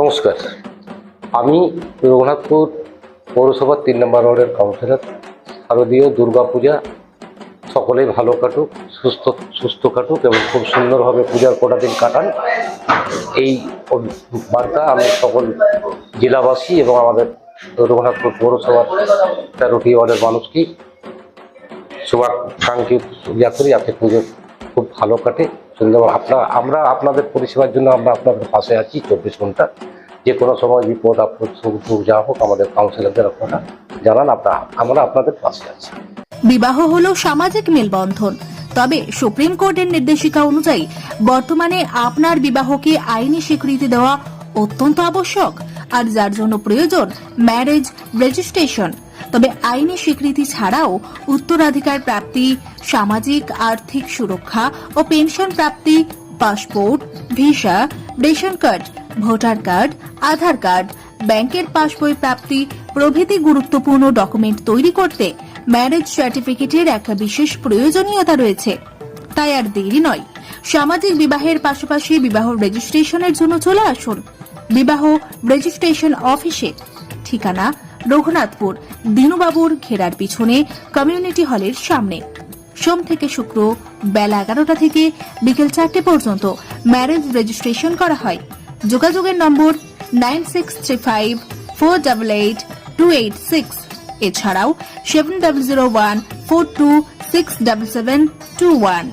নমস্কার, আমি রঘুনাথপুর পৌরসভার 3 নম্বর ওয়ার্ডের কাউন্সিলর। শারদীয় দুর্গাপূজা সকলেই ভালো কাটুক, সুস্থ কাটুক এবং খুব সুন্দরভাবে পূজার কটা দিন কাটান, এই বার্তা আমি সকল জেলাবাসী এবং আমাদের রঘুনাথপুর পৌরসভার 13টি ওয়ার্ডের মানুষকে শুভাকাঙ্ক্ষী করি, যাতে পুজো খুব ভালো কাটে, সুন্দর। আমরা আপনাদের পরিষেবার জন্য আমরা আপনাদের পাশে আছি 24 ঘন্টা। যে কোনো সময় বিপদ আপদ সুখ যা হোক আমাদের কাউন্সিলরদের আপনারা জানান, আমরা আপনাদের পাশে আছি। বিবাহ হলো সামাজিক মেলবন্ধন, তবে সুপ্রিম কোর্টের নির্দেশিকা অনুযায়ী বর্তমানে আপনার বিবাহকে আইনি স্বীকৃতি দেওয়া অত্যন্ত আবশ্যক, আর যার জন্য প্রয়োজন ম্যারেজ রেজিস্ট্রেশন। তবে আইনি স্বীকৃতি ছাড়াও উত্তরাধিকার প্রাপ্তি, সামাজিক আর্থিক সুরক্ষা ও পেনশন প্রাপ্তি, passport, visa, ration card, voter card, Aadhaar card, ব্যাংকের পাসবই প্রাপ্তি প্রভৃতি গুরুত্বপূর্ণ ডকুমেন্ট তৈরি করতে ম্যারেজ সার্টিফিকেটের একটা বিশেষ প্রয়োজনীয়তা রয়েছে। তাই আর দেরি নয়, সামাজিক বিবাহের পাশাপাশি বিবাহ রেজিস্ট্রেশনের জন্য চলে আসুন বিবাহ রেজিস্ট্রেশন অফিসে। ঠিকানা রঘুনাথপুর দিনুবাবুর ঘেরার পিছনে কমিউনিটি হলের সামনে। সোম থেকে শুক্র বেলা 11টা থেকে বিকেল 4টে পর্যন্ত ম্যারেজ রেজিস্ট্রেশন করা হয়। যোগাযোগের নম্বর 9635488286, এছাড়াও 700142677721।